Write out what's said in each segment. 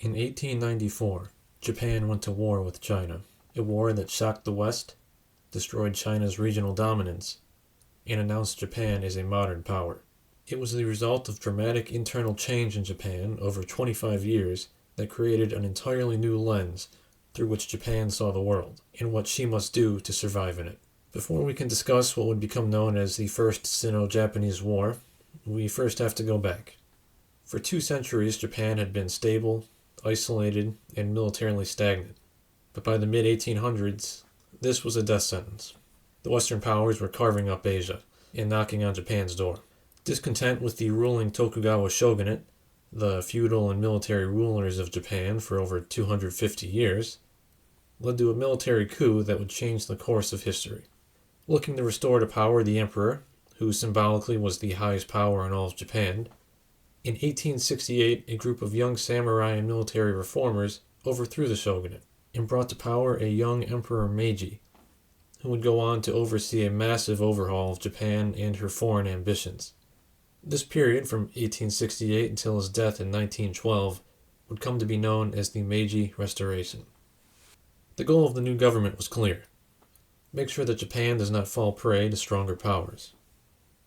In 1894, Japan went to war with China, a war that shocked the West, destroyed China's regional dominance, and announced Japan as a modern power. It was the result of dramatic internal change in Japan over 25 years that created an entirely new lens through which Japan saw the world, and what she must do to survive in it. Before we can discuss what would become known as the First Sino-Japanese War, we first have to go back. For 2 centuries, Japan had been stable, isolated, and militarily stagnant. But by the mid-1800s, this was a death sentence. The Western powers were carving up Asia and knocking on Japan's door. Discontent with the ruling Tokugawa shogunate, the feudal and military rulers of Japan for over 250 years, led to a military coup that would change the course of history. Looking to restore to power the emperor, who symbolically was the highest power in all of Japan, in 1868 a group of young samurai and military reformers overthrew the shogunate and brought to power a young Emperor Meiji, who would go on to oversee a massive overhaul of Japan and her foreign ambitions. This period, from 1868 until his death in 1912, would come to be known as the Meiji Restoration. The goal of the new government was clear: make sure that Japan does not fall prey to stronger powers.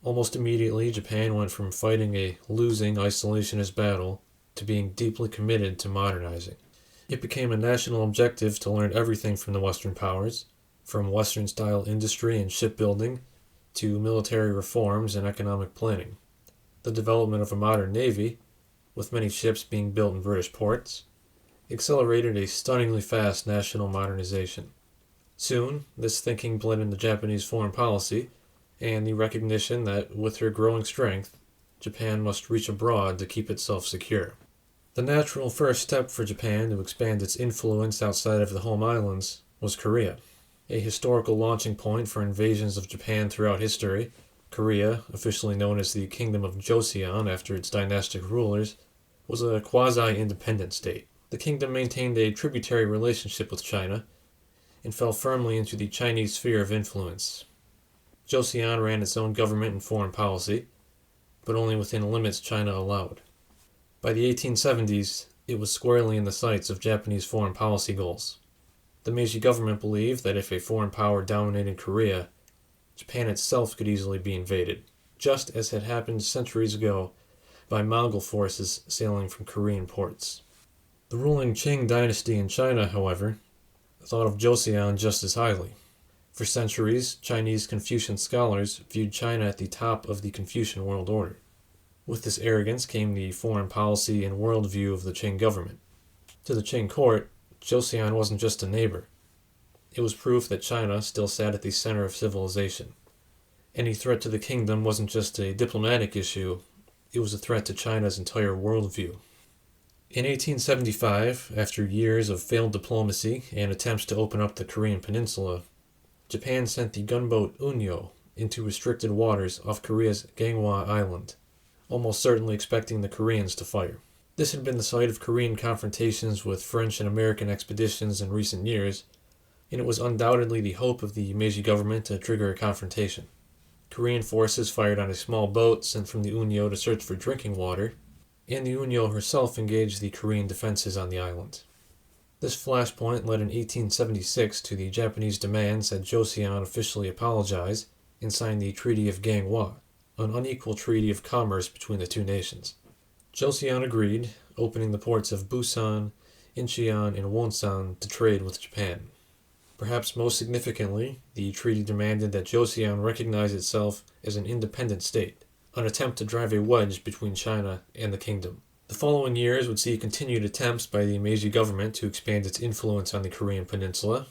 Almost immediately, Japan went from fighting a losing isolationist battle to being deeply committed to modernizing. It became a national objective to learn everything from the Western powers, from Western-style industry and shipbuilding to military reforms and economic planning. The development of a modern navy, with many ships being built in British ports, accelerated a stunningly fast national modernization. Soon, this thinking bled into Japanese foreign policy and the recognition that, with her growing strength, Japan must reach abroad to keep itself secure. The natural first step for Japan to expand its influence outside of the home islands was Korea. A historical launching point for invasions of Japan throughout history, Korea, officially known as the Kingdom of Joseon after its dynastic rulers, was a quasi-independent state. The kingdom maintained a tributary relationship with China and fell firmly into the Chinese sphere of influence. Joseon ran its own government and foreign policy, but only within limits China allowed. By the 1870s, it was squarely in the sights of Japanese foreign policy goals. The Meiji government believed that if a foreign power dominated Korea, Japan itself could easily be invaded, just as had happened centuries ago by Mongol forces sailing from Korean ports. The ruling Qing dynasty in China, however, thought of Joseon just as highly. For centuries, Chinese Confucian scholars viewed China at the top of the Confucian world order. With this arrogance came the foreign policy and worldview of the Qing government. To the Qing court, Joseon wasn't just a neighbor. It was proof that China still sat at the center of civilization. Any threat to the kingdom wasn't just a diplomatic issue, it was a threat to China's entire worldview. In 1875, after years of failed diplomacy and attempts to open up the Korean peninsula, Japan sent the gunboat Unyo into restricted waters off Korea's Ganghwa Island, almost certainly expecting the Koreans to fire. This had been the site of Korean confrontations with French and American expeditions in recent years, and it was undoubtedly the hope of the Meiji government to trigger a confrontation. Korean forces fired on a small boat sent from the Unyo to search for drinking water, and the Unyo herself engaged the Korean defenses on the island. This flashpoint led in 1876 to the Japanese demands that Joseon officially apologize and sign the Treaty of Ganghwa, an unequal treaty of commerce between the two nations. Joseon agreed, opening the ports of Busan, Incheon, and Wonsan to trade with Japan. Perhaps most significantly, the treaty demanded that Joseon recognize itself as an independent state, an attempt to drive a wedge between China and the kingdom. The following years would see continued attempts by the Meiji government to expand its influence on the Korean peninsula,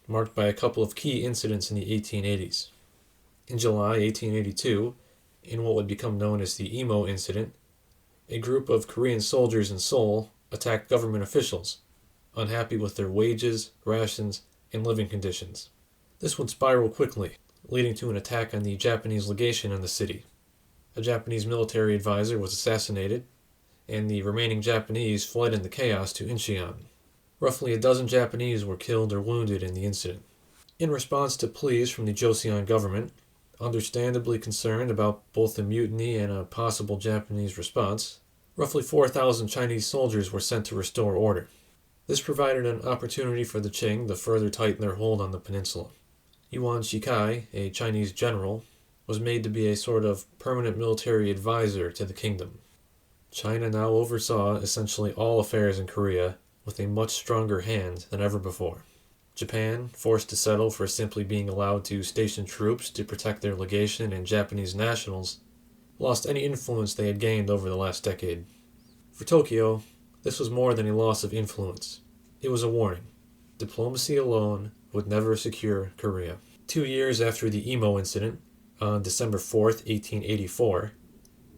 marked by a couple of key incidents in the 1880s. In July 1882, in what would become known as the Imo Incident, a group of Korean soldiers in Seoul attacked government officials, unhappy with their wages, rations, and living conditions. This would spiral quickly, leading to an attack on the Japanese legation in the city. A Japanese military advisor was assassinated, and the remaining Japanese fled in the chaos to Incheon. Roughly a dozen Japanese were killed or wounded in the incident. In response to pleas from the Joseon government, understandably concerned about both the mutiny and a possible Japanese response, Roughly 4,000 Chinese soldiers were sent to restore order. This provided an opportunity for the Qing to further tighten their hold on the peninsula. Yuan Shikai, a Chinese general, was made to be a sort of permanent military advisor to the kingdom. China now oversaw essentially all affairs in Korea with a much stronger hand than ever before. Japan, forced to settle for simply being allowed to station troops to protect their legation and Japanese nationals, lost any influence they had gained over the last decade. For Tokyo, this was more than a loss of influence. It was a warning. Diplomacy alone would never secure Korea. 2 years after the Imo incident, on December 4th, 1884,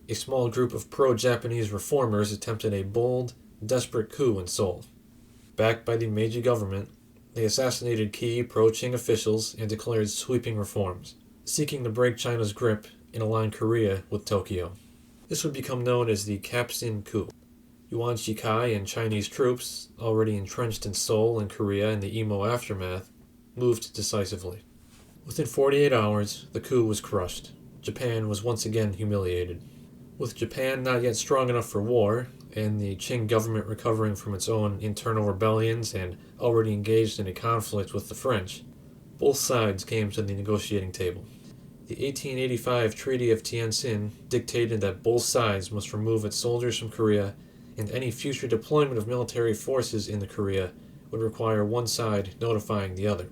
a small group of pro-Japanese reformers attempted a bold, desperate coup in Seoul. Backed by the Meiji government, they assassinated key pro-Qing officials and declared sweeping reforms, seeking to break China's grip and align Korea with Tokyo. This would become known as the Capsin coup. Yuan Shikai and Chinese troops, already entrenched in Seoul and Korea in the Imo aftermath, moved decisively. Within 48 hours, the coup was crushed. Japan was once again humiliated. With Japan not yet strong enough for war, and the Qing government recovering from its own internal rebellions and already engaged in a conflict with the French, both sides came to the negotiating table. The 1885 Treaty of Tientsin dictated that both sides must remove its soldiers from Korea, and any future deployment of military forces into Korea would require one side notifying the other.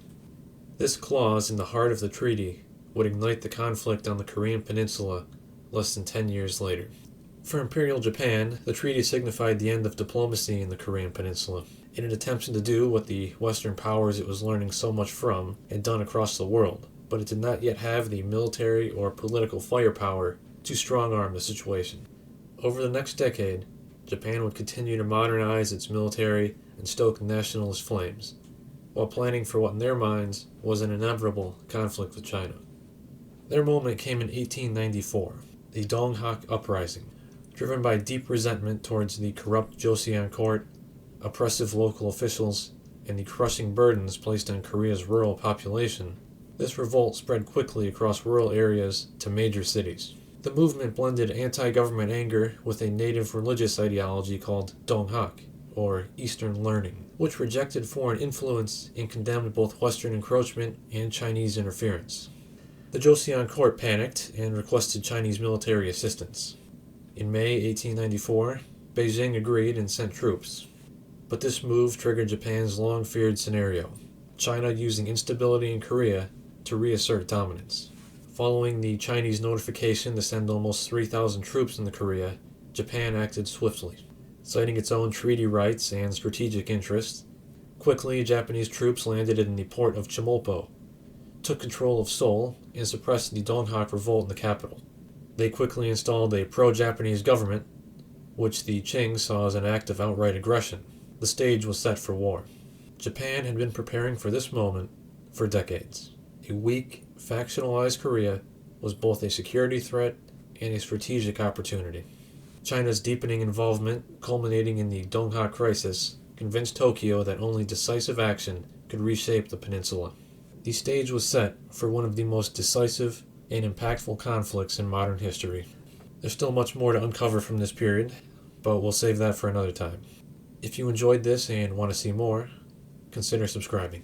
This clause in the heart of the treaty would ignite the conflict on the Korean peninsula less than 10 years later. For Imperial Japan, the treaty signified the end of diplomacy in the Korean peninsula. In an attempt to do what the Western powers it was learning so much from had done across the world, but it did not yet have the military or political firepower to strong-arm the situation. Over the next decade, Japan would continue to modernize its military and stoke nationalist flames, while planning for what in their minds was an inevitable conflict with China. Their moment came in 1894, the Donghak Uprising. Driven by deep resentment towards the corrupt Joseon court, oppressive local officials, and the crushing burdens placed on Korea's rural population, this revolt spread quickly across rural areas to major cities. The movement blended anti-government anger with a native religious ideology called Donghak, or Eastern Learning, which rejected foreign influence and condemned both Western encroachment and Chinese interference. The Joseon court panicked and requested Chinese military assistance. In May 1894, Beijing agreed and sent troops. But this move triggered Japan's long-feared scenario, China using instability in Korea to reassert dominance. Following the Chinese notification to send almost 3,000 troops into Korea, Japan acted swiftly. Citing its own treaty rights and strategic interests, quickly Japanese troops landed in the port of Chimolpo, took control of Seoul, and suppressed the Donghak revolt in the capital. They quickly installed a pro-Japanese government, which the Qing saw as an act of outright aggression. The stage was set for war. Japan had been preparing for this moment for decades. A weak, factionalized Korea was both a security threat and a strategic opportunity. China's deepening involvement, culminating in the Donghak crisis, convinced Tokyo that only decisive action could reshape the peninsula. The stage was set for one of the most decisive and impactful conflicts in modern history. There's still much more to uncover from this period, but we'll save that for another time. If you enjoyed this and want to see more, consider subscribing.